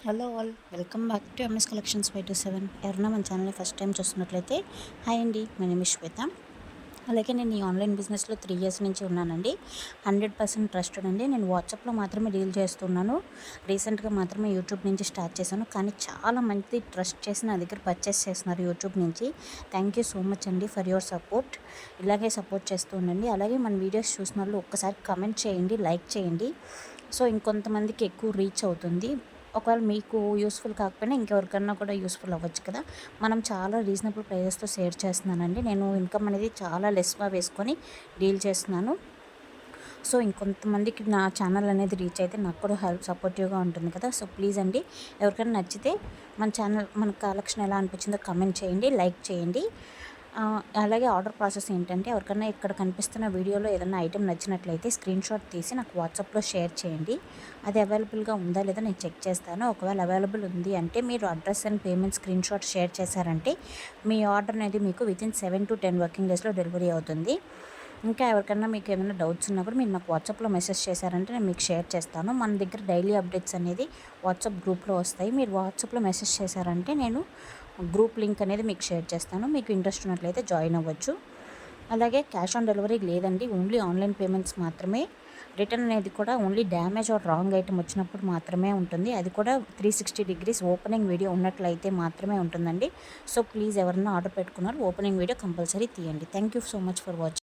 Hello all, welcome back to MS collections 527. ఎవరైనా మన ఛానల్ని ఫస్ట్ టైం చూస్తున్నట్లయితే హాయ్ అండి, మై నేమ్ ఇస్ శ్వేత. అలాగే నేను ఈ ఆన్లైన్ బిజినెస్లో 3 ఇయర్స్ నుంచి ఉన్నానండి. 100% ట్రస్టెడ్ అండి. నేను వాట్సాప్లో మాత్రమే డీల్ చేస్తున్నాను. రీసెంట్గా మాత్రమే యూట్యూబ్ నుంచి స్టార్ట్ చేశాను, కానీ చాలా మంది ట్రస్ట్ చేసి నా దగ్గర పర్చేస్ చేస్తున్నారు యూట్యూబ్ నుంచి. థ్యాంక్ యూ సో మచ్ అండి ఫర్ యువర్ సపోర్ట్. ఇలాగే సపోర్ట్ చేస్తూ ఉండండి. అలాగే మన వీడియోస్ చూసిన వాళ్ళు ఒక్కసారి కమెంట్ చేయండి, లైక్ చేయండి. సో ఇంకొంతమందికి ఎక్కువ రీచ్ అవుతుంది. ఒకవేళ మీకు యూస్ఫుల్ కాకపోయినా ఇంకెవరికన్నా కూడా యూస్ఫుల్ అవ్వచ్చు కదా. మనం చాలా రీజనబుల్ ప్రైజెస్తో షేర్ చేస్తున్నానండి. నేను ఇన్కమ్ అనేది చాలా లెస్గా వేసుకొని డీల్ చేస్తున్నాను. సో ఇంకొంతమందికి నా ఛానల్ అనేది రీచ్ అయితే నాకు కూడా సపోర్టివ్గా ఉంటుంది కదా. సో ప్లీజ్ అండి, ఎవరికైనా నచ్చితే మన ఛానల్, మన కలెక్షన్ ఎలా అనిపించిందో కమెంట్ చేయండి, లైక్ చేయండి. అలాగే ఆర్డర్ ప్రాసెస్ ఏంటంటే, ఎవరికైనా ఇక్కడ కనిపిస్తున్న వీడియోలో ఏదైనా ఐటెం నచ్చినట్లయితే స్క్రీన్ షాట్ తీసి నాకు వాట్సాప్లో షేర్ చేయండి. అది అవైలబుల్గా ఉందా లేదా నేను చెక్ చేస్తాను. ఒకవేళ అవైలబుల్ ఉంది అంటే మీరు address and payment screen shot share చేశారంటే మీ ఆర్డర్ అనేది మీకు వితిన్ 7 to 10 వర్కింగ్ డేస్లో డెలివరీ అవుతుంది. ఇంకా ఎవరికైనా మీకు ఏమైనా డౌట్స్ ఉన్నా కూడా మీరు నాకు వాట్సాప్లో మెసేజ్ చేశారంటే నేను మీకు షేర్ చేస్తాను. మన దగ్గర డైలీ అప్డేట్స్ అనేది వాట్సాప్ గ్రూప్లో వస్తాయి. మీరు వాట్సాప్లో మెసేజ్ చేశారంటే నేను గ్రూప్ లింక్ అనేది మీకు షేర్ చేస్తాను. మీకు ఇంట్రెస్ట్ ఉన్నట్లయితే జాయిన్ అవ్వచ్చు. అలాగే క్యాష్ ఆన్ డెలివరీ లేదండి, ఓన్లీ ఆన్లైన్ పేమెంట్స్ మాత్రమే. రిటర్న్ అనేది కూడా only damage are wrong item వచ్చినప్పుడు మాత్రమే ఉంటుంది. అది కూడా 360 degrees ఓపెనింగ్ వీడియో ఉన్నట్లయితే మాత్రమే ఉంటుందండి. సో ప్లీజ్ ఎవరన్నా ఆర్డర్ పెట్టుకున్నారు ఓపెనింగ్ వీడియో కంపల్సరీ తీయండి. Thank you so much for watching.